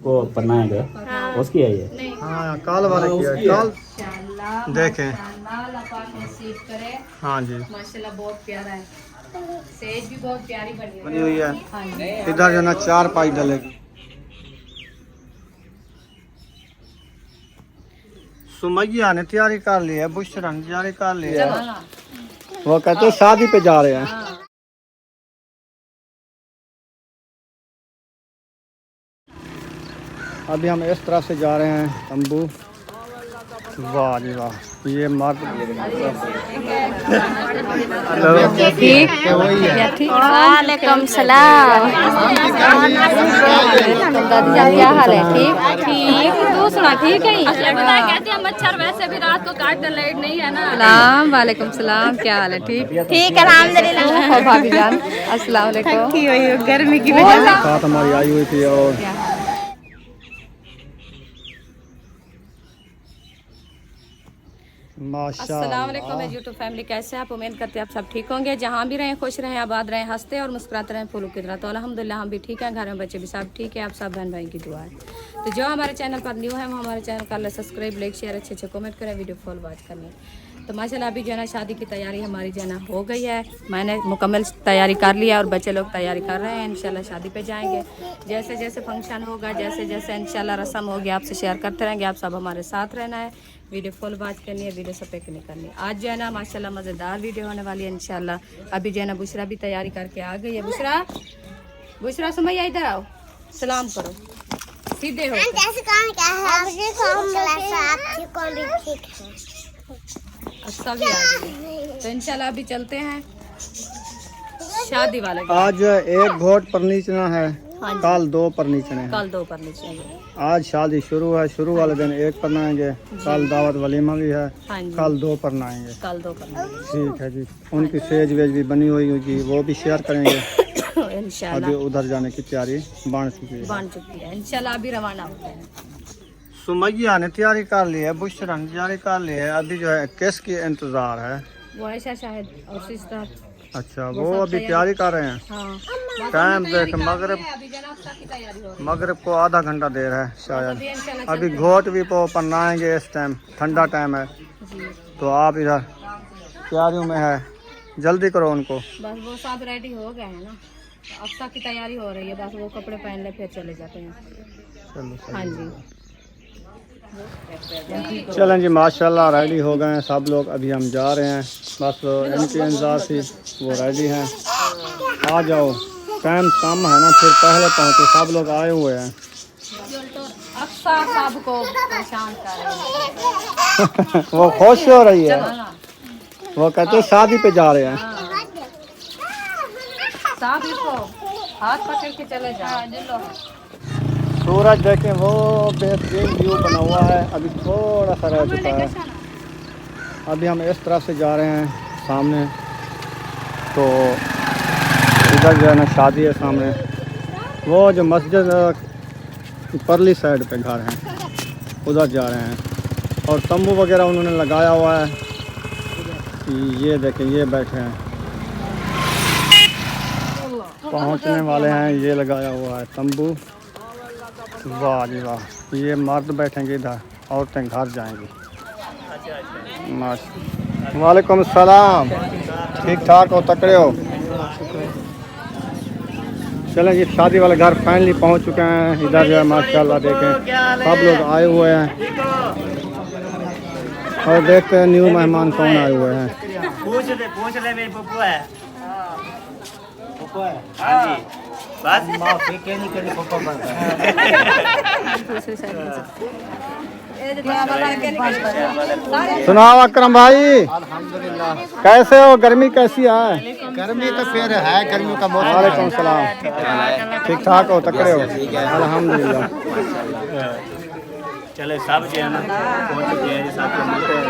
वो बनाएगा उसकी है ये। हाँ काल वाले की है काल। देखें हाँ जी माशाल्लाह बहुत प्यारा है। सेज भी बहुत प्यारी बनी हुई है। हाँ जी। इधर जो ना 4 पाई डलेगी। सुमैया ने तैयारी कर ली है, बुशरा ने तैयारी कर ली है। वो कहते हैं शादी पे जा रहे हैं। अभी हम इस तरफ से जा रहे हैं तंबू। वाह जी वाह ये मर्द वालेकुम सलाम। दादी जान क्या हाल है? ठीक ठीक। तू सुना ठीक है? कहते हैं मच्छर वैसे भी रात को काटते लाइट नहीं है ना। सलाम वालेकुम सलाम। क्या हाल है? ठीक ठीक अल्हम्दुलिल्लाह। भाभी जान अस्सलाम वालेकुम। गर्मी की वजह से साथ हमारी आई हुई थी और अस्सलाम वालेकुम यूट्यूब फैमिली, कैसे आप? उम्मीद करते हैं आप सब ठीक होंगे। जहाँ भी रहें खुश रहें, आबाद रहें, हंसते और मुस्कुराते रहें फूलों की तरह। तो अल्हम्दुलिल्लाह हम भी ठीक हैं, घर में बच्चे भी सब ठीक है। आप सब बहन भाई की दुआ है। तो जो हमारे चैनल पर न्यू है वो हमारे चैनल का सब्सक्राइब, लाइक, शेयर, अच्छे अच्छे कमेंट करें, वीडियो फुल वॉच करें। तो माशाल्लाह अभी जो है ना शादी की तैयारी हमारी जो है ना हो गई है। मैंने मुकम्मल तैयारी कर लिया और बच्चे लोग तैयारी कर रहे हैं। इंशाल्लाह शादी पे जाएंगे। जैसे जैसे फंक्शन होगा, जैसे जैसे इंशाल्लाह रस्म होगी, आपसे शेयर करते रहेंगे। आप सब हमारे साथ रहना है, वीडियो फुल वॉच करनी है, वीडियो स्किप नहीं करनी। आज जो है ना माशाल्लाह मज़ेदार वीडियो होने वाली है इंशाल्लाह। अभी जो है ना बुशरा भी तैयारी करके आ गई है। बुशरा बुशरा सुमैया इधर आओ, सलाम करो, सीधे हो। अच्छा भी आ गई। तो इंशाल्लाह अभी चलते हैं शादी वाले। आज एक घोट पर नीचना है, कल 2 पर नीचने हैं। कल 2 पर नीचे। आज शादी शुरू है, शुरू वाले दिन 1 पर नहाएंगे, कल दावत वलीमा भी है, हाँ जी। कल 2 पर नहाएंगे। कल 2 पर ठीक है जी। उनकी सेज वेज भी बनी हुई होगी, वो भी शेयर करेंगे। इंशाल्लाह अभी उधर जाने की तैयारी बन चुकी है। बन चुकी है। इंशाल्लाह अभी रवाना होते हैं। सुमैया ने तैयारी कर ली है, बुशरा ने तैयारी कर ली है। अभी जो है किसकी इंतजार है? वो ऐसा शायद और सिस्टर। अच्छा वो अभी तैयारी कर रहे हैं। हाँ टाइम देख मगरिब को आधा घंटा देर है शायद। अभी घोट भी पर नहाएंगे, इस टाइम ठंडा टाइम है। तो आप इधर तैयारियों में है, जल्दी करो उनको। बस वो सब रेडी हो गए हैं ना, अफ्सा की तैयारी हो रही है। बस वो कपड़े पहन ले फिर चले जाते हैं। चलो हाँ जी चलें जी माशाल्लाह रेडी हो गए हैं सब लोग। अभी हम जा रहे हैं, बस इनके इंतजार से वो रेडी हैं। आ जाओ, टाइम कम है ना, फिर पहले पहुँचे, सब लोग आए हुए हैं। अफ्सा सबको परेशान कर रही है। वो खुश हो रही है, वो कहते हैं शादी पे जा रहे हैं। साहब इसको हाथ पकड़ के चले जाओ। सूरज देखें वो बेहतरीन व्यू बना हुआ है। अभी थोड़ा सा रह चुका है। अभी हम इस तरफ से जा रहे हैं सामने, तो इधर जो है ना शादी है सामने। वो जो मस्जिद परली साइड पे घर हैं, उधर जा रहे हैं। और तंबू वगैरह उन्होंने लगाया हुआ है। ये देखें ये बैठे हैं, पहुंचने वाले हैं। ये लगाया हुआ है तंबू। वाह जी वाह ये मर्द बैठेंगे इधर, औरतें घर जाएंगी। माशा वालेकुम सलाम। ठीक ठाक हो, तकड़े हो? चलें जी शादी वाले घर फाइनली पहुंच चुके हैं। इधर जो है माशाल्लाह देखें सब लोग आए हुए हैं। और देखते हैं न्यू मेहमान कौन आए हुए हैं। पूछ ले मेरी पप्पू है। हाँ जी बस सुनाओ अकरम भाई, कैसे हो? गर्मी कैसी है? गर्मी तो फिर है, गर्मी का मौसम। वालेकुम सलाम। ठीक ठाक हो, तकड़े हो? अल्हम्दुलिल्लाह। चले सब जो है ना पहुंच चुके हैं, सब को मिलते हैं।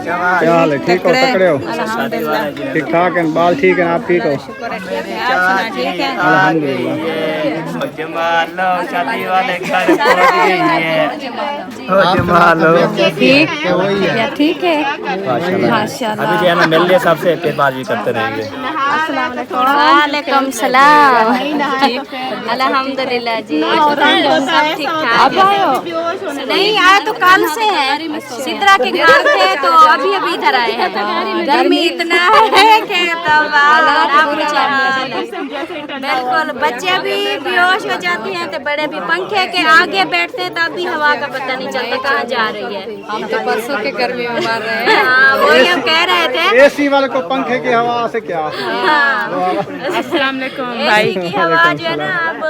क्या हाल है? ठीक हो, तकड़े हो? ठीक ठाक है, बाल ठीक है, आप ठीक हो? अल्हम्दुलिल्लाह। शादी वाले घर पहुंच गई है। ठीक है अभी जो है ना मिल लिए सबसे, फिर बात भी करते रहेंगे। वालेकुम सलाम। अल्हम्दुलिल्लाह जी, सब ठीक ठाक। नहीं आए तो कल से है, सिद्रा के घर थे तो अभी अभी इधर आए हैं। गर्मी इतना है कि बिल्कुल बच्चे भी बेहोश हो जाते हैं तो बड़े भी पंखे के आगे बैठते हैं तब भी हवा का पता नहीं चलता कहाँ जा रही है। हम तो परसों के गर्मी में मर रहे हैं। हाँ, वही हम कह रहे थे। एसी वाले को पंखे की हवा से क्या। अस्सलाम वालेकुम भाई की हवा जो है ना अब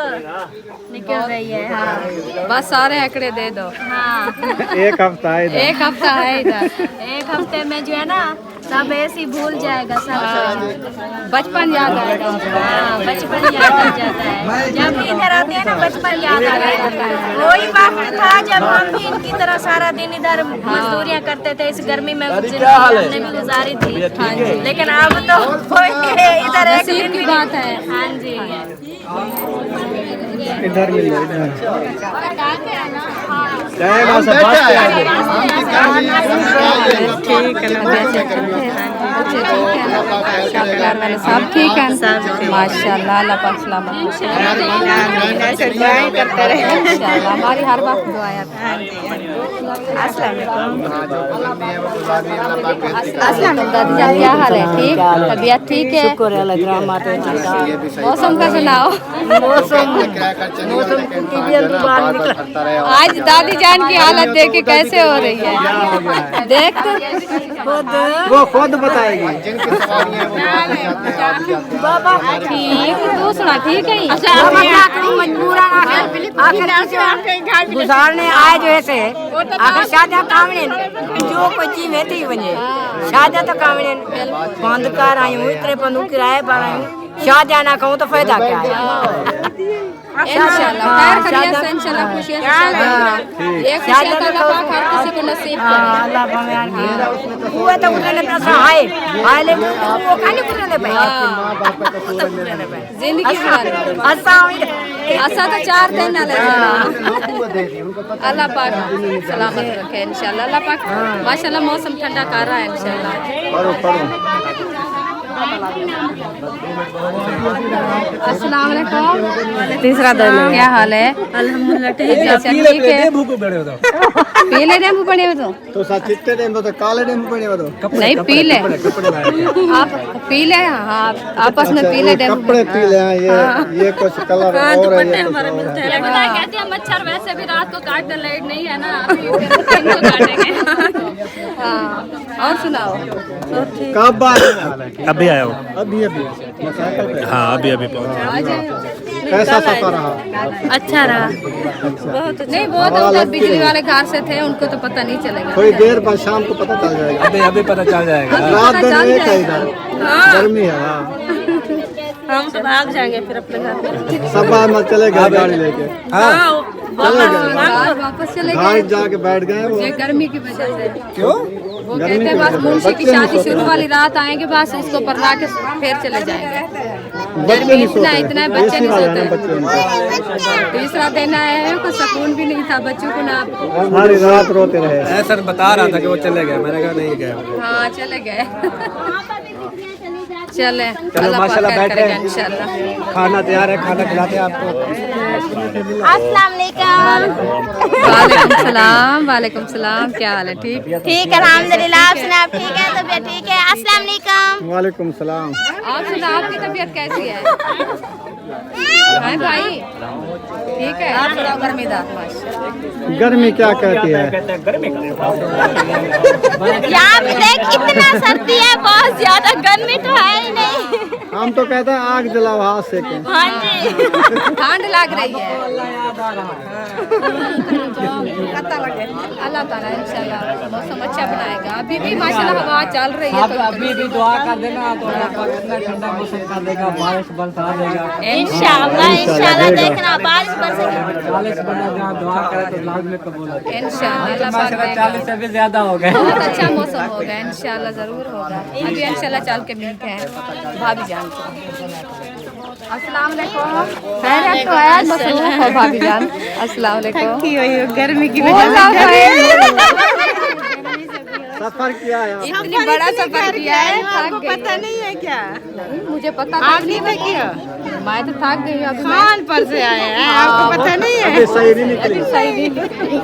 निकल रही है। हाँ, बस सारे आंकड़े दे दो। हाँ, एक हफ्ता है इधर। एक हफ्ता है इधर। एक हफ्ते में जो है ना सब ऐसी भूल जाएगा सब। बचपन याद आएगा। हाँ, बचपन याद आ जाता है। जब भी इधर आते हैं ना बचपन याद आ जाता है। वही वक्त था जब हम भी इनकी तरह सारा दिन इधर मजदूरियाँ करते थे। इस गर्मी में हमने भी गुजारी थी। हाँ जी, लेकिन अब तो इधर एक दिन की बात है। हाँ जी, इधर मिलो इधर। सब ठीक है माशाल्लाह। अल्लाह पाक सलामत करते रहे इंशाल्लाह। हमारी हर वक्त दुआएं आपकी। अस्सलाम वालेकुम दादी जान, क्या हाल है? ठीक, तबीयत ठीक है? शुक्र है अल्लाह। मौसम का सुनाओ। मौसम आज दादी जान की हालत देख के कैसे हो रही है? देख वो खुद बताएगी। बाबा ठीक, तू सुना ठीक है? गुजारने आए जो ऐसे आखिर शादी कामने जो कोई चीज में थी बने शादी तो कामने बंद कर आई हूँ इतने पंदू किराए पर आई हूँ। शादी ना कहूँ तो फायदा क्या है? इंशाल्लाह खैर खैरियत से इंशाल्लाह खुशियां से शादी एक खुशियां का अल्लाह पाक हर किसी को नसीब करे। अल्लाह भगवान की वो तो उन्होंने पैसा आए आले वो खाने को ले पाए जिंदगी भर ऐसा तो 4 दिन ना ले। अल्लाह पाक सलामत रखे इंशाल्लाह। अल्लाह पाक माशाल्लाह मौसम ठंडा कर रहा है इंशाल्लाह। अस्सलाम वालेकुम। तीसरा दिन क्या हाल है? अल्हम्दुलिल्लाह ठीक है। ठीक है, पीले नींबू बने हो तो चिट्टे नींबू तो काले नींबू बने हो तो नहीं पीले आप पीले। हाँ आपस में पीले कपड़े पीले हैं। ये कुछ कलर और है, ये कुछ और है। कहते हैं मच्छर वैसे भी रात को काटते, लाइट नहीं है ना अभी इनको काटेंगे। हाँ और सुनाओ। कब आए? अभी आया हूँ। अभी मोटरसाइकिल पे। हाँ अभी पहुँचा। कैसा सफर रहा? अच्छा रहा बहुत। नहीं वो तो उधर बिजली वाले घर से थे, उनको तो पता नहीं चलेगा। थोड़ी देर बाद शाम को पता चल जाएगा। अभी पता चल जाएगा। रात दिन एक है इधर, गर्मी है। हम तो भाग जाएंगे फिर अपने घर। सब मत चले गए गाड़ी लेके। वापस चले घर जाके बैठ गए वो। ये गर्मी की वजह से। क्यों? वो कहते हैं बस मुंशी की शादी शुरू वाली रात आएंगे बस इसको पढ़ा के फिर चले जाएंगे। बच्चे नहीं सोते, इतना बच्चे नहीं सोते। बच्चे तीसरा दिन आए हैं, कुछ सुकून भी नहीं था बच्चों को ना। सारी रात रोते रहे। सर बता रहा था कि वो चले गए, मैंने कहा नहीं गए। हाँ चले गए। चले चलो माशाल्लाह बैठे हैं। इंशाल्लाह खाना तैयार है, खाना खिलाते हैं आपको। अस्सलाम वालेकुम। वालेकुम सलाम। वालेकुम सलाम, क्या हाल है? ठीक ठीक है अल्हम्दुलिल्लाह। आप सुना ठीक है? तबीयत ठीक है? अस्सलाम वालेकुम। वालेकुम सलाम। आप सुना आपकी तबीयत कैसी है? हाय भाई ठीक है। आप सुनाओ गर्मीदार। गर्मी क्या कहती है? यहाँ पे देख इतना सर्दी है, बहुत ज्यादा गर्मी तो है ही नहीं। हम तो कहते हैं आग जलाओ हाथ से के। हाँ जी ठंड लग रही है। अल्लाह ताला इंशाल्लाह मौसम अच्छा बनाएगा। अभी भी माशाल्लाह हवा चल रही है। अभी भी दुआ कर देना तो इतना ठंडा मौसम कर देगा, बारिश बरसा देगा इंशाल्लाह। इंशाल्लाह देखना बारिश बरसेगी। 40 बंदा जहाँ दुआ करे तो लाजमी कबूल होता है। इंशाल्लाह अल्लाह पाक 40 से भी ज्यादा हो गए। बहुत अच्छा मौसम होगा इंशाल्लाह, जरूर होगा। अभी इंशाल्लाह चल के मिलते हैं भाभी जान को। अस्सलाम वालेकुम। खैरियत तो है? मसरूफ है भाभी जान। अस्सलाम वालेकुम। गर्मी की वजह सफर किया है इतनी बड़ा सफर किया है, थक गई। पता नहीं है क्या? नहीं, मुझे पता था। आप नहीं किया? मैं तो थक गई हूँ अभी। खान पर से आए हैं, आपको पता नहीं है? अभी सही नहीं निकली। सही नहीं निकली।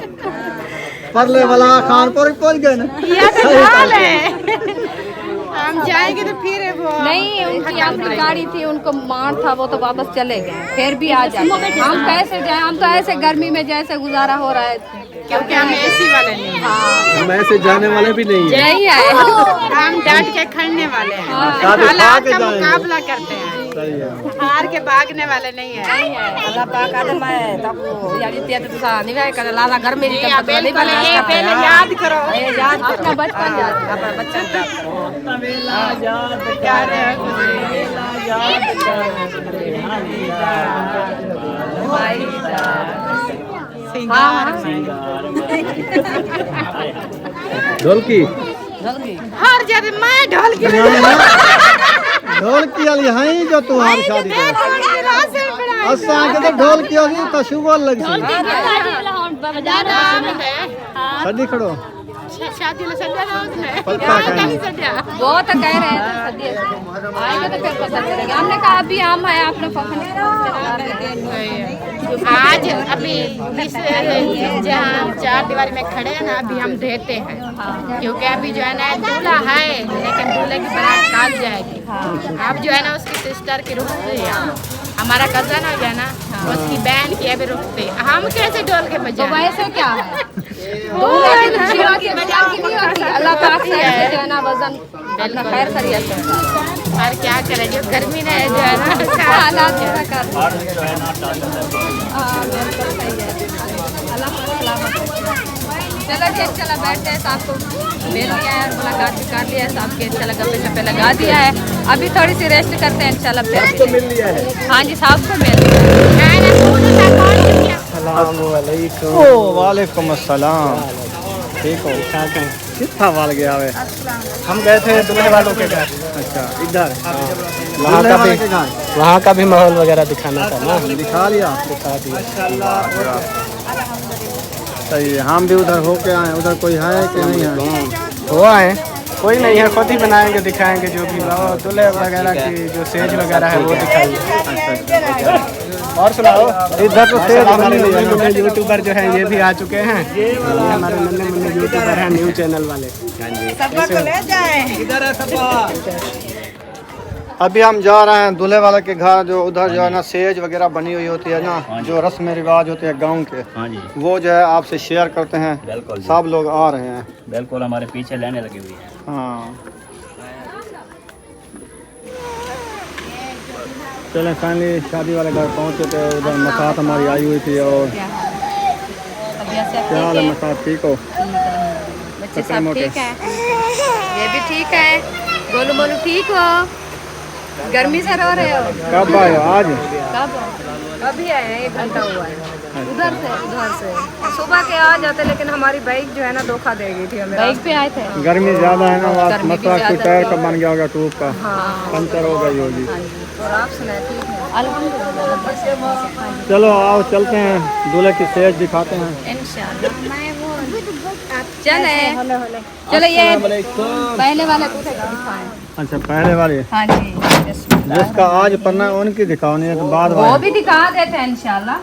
परले वाला खानपुर पहुंच गए ना। ये तो हाल है। हम जाएंगे तो फिर वो नहीं, उनकी अपनी गाड़ी थी, उनको मार था, वो तो वापस चले गए, फिर भी आ जाते। हम कैसे जाए? हम तो ऐसे गर्मी में जैसे गुजारा हो रहा है, क्योंकि हम एसी वाले नहीं हैं। हम ऐसे जाने वाले भी नहीं है। यही है। हम डट के खड़ने वाले हैं, शादी खा हालात के का जाएंगे। मुकाबला करते हैं, सही है। हार के भागने वाले नहीं है। अल्लाह पाक आदम है तब यानी ते तो सा निवाय कर लाला घर में नहीं करता नहीं पहले ये पहले याद करो, याद अपना बचपन याद अपना बच्चा यार ढोलकी हर जगह मैं ढोल की ढोलकी वाली है ही जो तुम्हारी शादी में असा के तो ढोलकी होगी तो शुगर लग सदी खड़ो शादी में सजा ना उसने पक्का कहेंगे। वो तो कह रहे हैं आएंगे तो फिर पता चलेगा। हमने कहा अभी हम है आपने फफन आज अभी इस जहाँ चार दीवारी में खड़े हैं ना, अभी हम देते हैं, क्योंकि अभी जो है ना दूल्हा है, लेकिन दूल्हे की बारात काल जाएगी। अब जो है ना उसकी सिस्टर की रुकती है, हमारा कजन हो गया ना, उसकी बहन की अभी रुकती है। हम कैसे ढोल के तो बजाएं? वैसे क्या है, अल्लाह पाक से ऐसे जो है ना वजन अपना खैर खैरियत से और क्या करें, जो गर्मी ने जो है ना हालात पूरा कर अल्लाह पाक सलामत रखे। चलो जी, चला बैठते हैं, साहब को मिल लिया है, मुलाकात भी कर लिया है, साहब के इंशाल्लाह गप्पे शप्पे लगा दिया है। अभी थोड़ी सी रेस्ट करते हैं इंशाल्लाह फिर मिल लिया है। हाँ जी, साहब को मिल लिया है। ओ वालेकुम अस्सलाम। ठीक हो? कितना वाल गया है? हम गए थे दूल्हे वालों के घर। अच्छा इधर वहाँ का भी माहौल वगैरह दिखाना था ना। दिखा लिया। सही है। हम भी उधर होके आए। उधर कोई है कि नहीं है? हुआ है, कोई नहीं है, खुद ही बनाएंगे, दिखाएंगे जो भी दूल्हे वगैरह की जो सेज वगैरह है वो दिखाएंगे। और सुनाओ, इधर तो हमारे यूट्यूबर जो है ये भी आ चुके हैं। ये हमारे नन्हे मुन्ने यूट्यूबर हैं, न्यू चैनल वाले। अभी हम जा रहे हैं दूल्हे वाले के घर। जो उधर जो है ना सेज वगैरह बनी हुई होती है ना, जो रस्म रिवाज होते हैं गांव के, हाँ जी वो जो है आपसे शेयर करते हैं। बिल्कुल जी। सब लोग आ रहे हैं। बिल्कुल हमारे पीछे लेने लगी हुई है। हाँ चलें, फाइनली शादी वाले घर पहुँचे थे। उधर मसात हमारी आई हुई थी। और क्या हाल है मसात? ठीक हो? बच्चे सब ठीक है, ये भी ठीक है, गोलू मोलू ठीक हो? गर्मी से रो रहे हो? कब आए हो? आज? कब? अभी आए हैं, 1 घंटा हुआ है। उधर से सुबह के आ जाते, लेकिन हमारी बाइक जो है ना धोखा दे गई थी हमें। बाइक पे आए थे। गर्मी ज़्यादा है ना, गर्मी भी मसला कोई ज़्यादा टायर है। का बन गया होगा, ट्यूब का पंचर हो गई होगी। और आप सुनाए? ठीक है अल्हम्दुलिल्लाह। चलो आओ चलते हैं, दूल्हे की सेज दिखाते हैं। इंशाल्लाह। चले चलो, ये पहले वाले को दिखाएं। अच्छा पहले वाली हाँ जी, जिसका आज पढ़ना है उनकी दिखाओ, नहीं है तो बाद वो वाली। भी दिखा देते हैं इंशाल्लाह।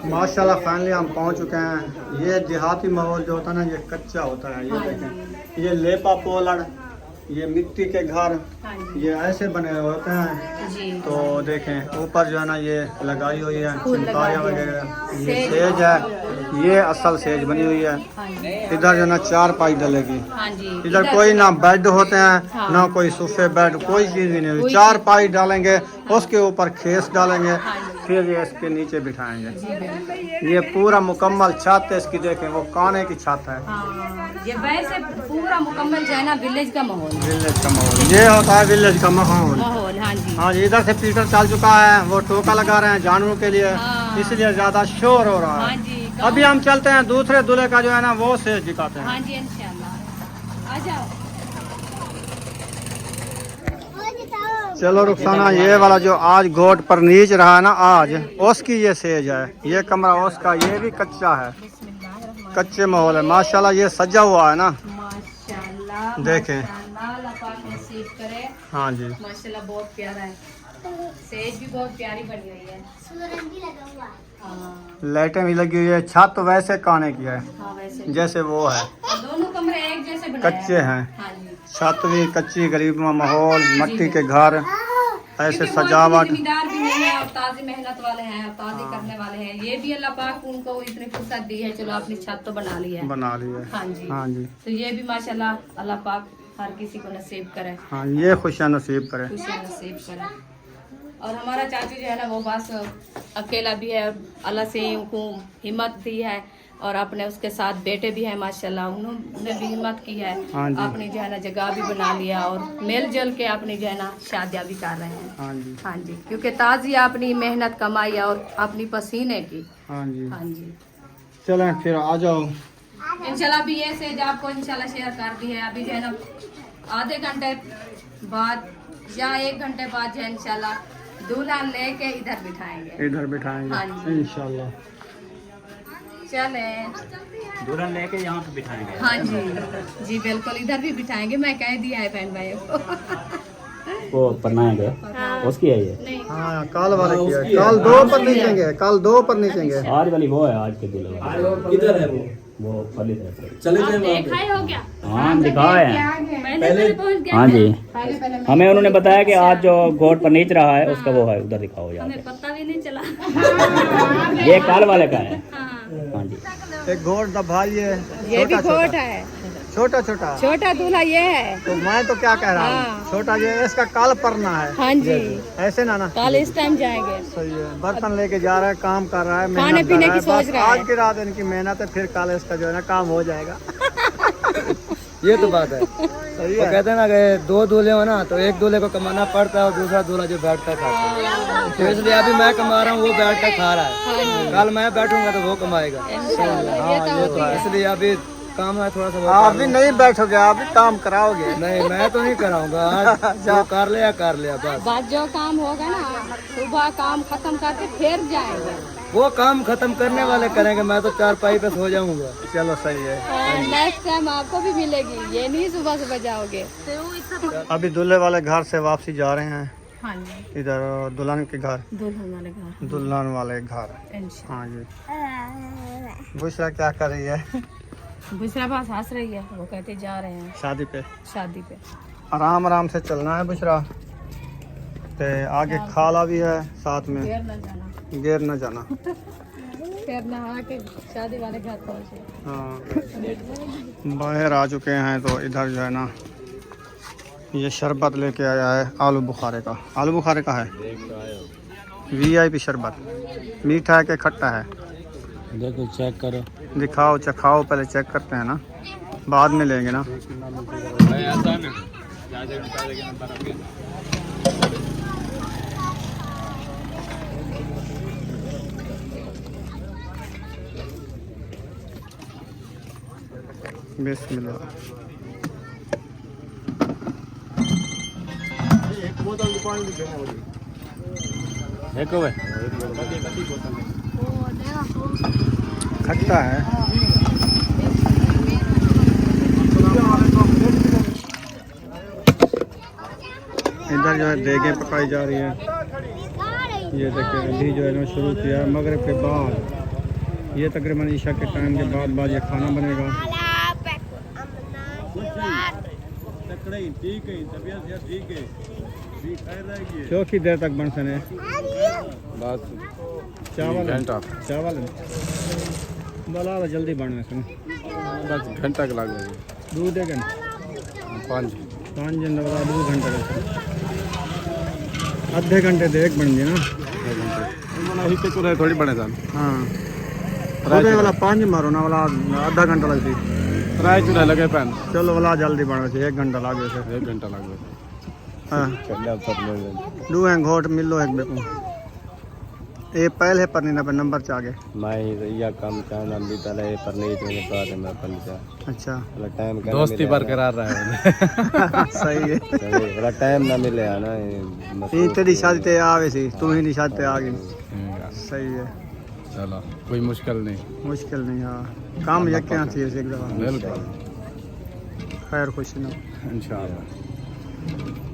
माशाल्लाह फाइनली हम पहुंच चुके हैं। ये देहाती माहौल जो होता है ना, ये कच्चा होता है। ये देखें, ये लेपा पोलड़, ये मिट्टी के घर, ये ऐसे बने हुए होते हैं। तो देखें ऊपर जो है ना ये लगाई हुई है चिमकारियाँ वगैरह। ये सेज है, ये असल सेज बनी हुई है। इधर जो है ना 4 पाई डलेगी। इधर कोई ना बेड होते हैं, ना कोई सोफे बेड, कोई चीज़ भी नहीं। 4 पाई डालेंगे, उसके ऊपर खेस डालेंगे, फिर ये इसके नीचे बिठाएंगे। ये पूरा मुकम्मल छत है इसकी। देखें वो काने की छत है। ये वैसे पूरा मुकम्मल जो है ना विलेज का माहौल। विलेज का माहौल ये होता है, विलेज का माहौल। हाँ जी। हाँ जी, इधर से पीटर चल चुका है, वो टोका लगा रहे हैं जानवरों के लिए, इसलिए ज्यादा शोर हो रहा है। अभी हम चलते हैं दूसरे दूल्हे का जो है ना वो सेज दिखाते हैं। हाँ जी इंशाल्लाह, आ जाओ। चलो रुखसाना, ये वाला जो आज गोट पर नीच रहा है ना आज, उसकी ये सेज है। ये कमरा उसका, ये भी कच्चा है, कच्चे माहौल है। माशाल्लाह ये सजा हुआ है ना। देखें। माशाल्लाह, अल्लाह पाक नसीब करे। हाँ जी, माशाल्लाह बहुत प्यारा है। सेज भी बहुत प्यारी बनी हुई है। हाँ लाइटें भी लगी हुई है। छत तो वैसे काने की है हाँ वैसे जैसे वो है, और दोनों कमरे एक जैसे बनाए कच्चे हैं। हाँ जी। छत भी कच्ची, गरीब माहौल, मट्टी के घर, ऐसे क्योंकि वो सजावट। इतने जिम्मेदार भी नहीं है और ताज़ी मेहनत वाले हैं और ताज़ी करने वाले हैं। ये भी अल्लाह पाक उनको इतनी फुर्सत दी है, चलो अपनी छत तो बना ली है। बना ली है। हाँ जी। हाँ जी, तो ये भी माशाल्लाह अल्लाह पाक हर किसी को नसीब करे, हाँ ये खुशियाँ नसीब करे। खुशियाँ नसीब करे। और हमारा चाचू जो है ना वो बस अकेला भी है, अल्लाह से उनको हिम्मत दी है और अपने उसके साथ बेटे भी हैं माशाल्लाह, उन्होंने भी हिम्मत की है। हाँ जी। अपनी जो है ना जगह भी बना लिया और मिल जुल के अपनी जो है ना शादियाँ भी कर रहे हैं। हाँ जी, हाँ जी, क्योंकि ताज़ी अपनी मेहनत कमाई और अपनी पसीने की। हाँ जी। हाँ जी, चलें फिर आ जाओ। इंशाल्लाह अभी ये सेज आपको इंशाल्लाह शेयर कर दी है। अभी जो है ना आधे घंटे बाद या 1 घंटे बाद जो है इंशाल्लाह दूल्हा लेके इधर बिठाएंगे। इधर बिठाएंगे हाँ जी। इंशाल्लाह। चले दुल्हन लेके यहाँ पे बिठाएंगे। हाँ जी जी बिल्कुल, इधर भी बिठाएंगे। मैं कह दिया है बहन भाइयों को। वो पन्नाएंगे उसकी है ये। नहीं हाँ काल वाले की है। काल 2 पर नीचेंगे, काल 2 पर नीचेंगे। आज वाली वो है, आज के दूल्हे किधर है वो पल्ली तरफ से। चले जाए देखा ही हो गया। हाँ दिखाए हैं। पहले पहुंच गया। हाँ जी, हमें उन्होंने बताया कि आज जो गोट पर नीच रहा है उसका वो है, उधर दिखाओ यहाँ हमें पता भी नहीं चला। पे। ये काल वाले का है। हाँ जी, एक घोट दा भाई है, ये भी छोटा घोट है, छोटा छोटा। छोटा दूल्हा ये है। तो मैं तो क्या कह रहा हूँ, छोटा ये है, इसका काल परना है। हाँ जी, ऐसे ना ना कल इस टाइम जाएंगे। सही है। बर्तन लेके जा रहा है, काम कर रहा है, खाने मेहनत पीने कर रहा है। की सोच बस रहा है। आज की रात इनकी मेहनत है, फिर कल इसका जो है ना काम हो जाएगा। ये तो बात है। सही वो है। कहते हैं ना कि 2 दूल्हे हो ना, तो एक दूल्हे को कमाना पड़ता है और दूसरा दूल्हा जो बैठ कर खाता है। तो इसलिए अभी मैं कमा रहा हूँ, वो बैठ कर खा रहा है। कल मैं बैठूंगा तो वो कमाएगा। हाँ ये तो है। इसलिए अभी काम है थोड़ा सा। आप भी नहीं बैठोगे, आप भी काम कराओगे। नहीं मैं तो नहीं कराऊंगा, आज जो कर लिया बस। बाद जो काम होगा ना, सुबह काम खत्म करके फिर जाएंगे। वो काम खत्म करने वाले करेंगे, मैं तो 4 पे सो जाऊंगा। चलो सही है। नेक्स्ट टाइम आपको भी मिलेगी, ये नहीं सुबह सुबह जाओगे। अभी दूल्हे वाले घर से वापसी जा रहे हैं, हाँ जी, इधर दुल्हन के घर, दुल्हन वाले घर। दुल्हन वाले घर। हाँ जी। बुशरा क्या कर रही है? बुशरा पास हंस रही है, वो कहते जा रहे हैं शादी पे। शादी पे। आराम आराम से चलना है बुशरा, ते आगे खाला भी है साथ में, फिर न जाना, गिर न जाना। फिर नहा के शादी वाले घर पहुँचे। हाँ बाहर आ चुके हैं, तो इधर जो है ना ये शरबत लेके आया है आलू बुखारे का। आलू बुखारे का है, VIP शरबत। मीठा है कि खट्टा है? देखो चेक करो, दिखाओ, चखाओ, पहले चेक करते हैं ना, बाद में लेंगे ना। बिस्मिल्लाह। देखो भाई खट्टा है। इधर जो है देगे पकाई जा रही है। ये देखिए अभी जो है ना शुरू किया है मगरिब के बाद। ये तकरीबन ईशा के टाइम के बाद ये खाना बनेगा। क्यों की देर तक बन सने? चावल बोला जल्दी बनने सुन, 10 घंटा के लग दूध देगा 5 दिन लगा 2 घंटे आधे घंटे देख बन गए ना। थोड़ी बने सन। हाँ वाला 5 मारो ना वाला आधा घंटा लगती। राय चूल्हा लगे पैन। चलो वाला जल्दी बन से 1 घंटा लागे से। 1 घंटा लग गया। हाँ दू हैं घोट मिलो एक बेको ये पहले पर नहीं ना नंबर चा गए मैं या काम चाहना भी तले पर नहीं तो बात है मैं पर जा। अच्छा टाइम का दोस्ती बरकरार रहा सही है। बड़ा टाइम ना मिले है ना। ये तेरी शादी ते आवे सी, तू ही नहीं शादी ते आ गई। सही है, चलो कोई मुश्किल नहीं। मुश्किल नहीं। हाँ काम यके आती है एक दफा। बिल्कुल खैर खुशी ना इंशाअल्लाह।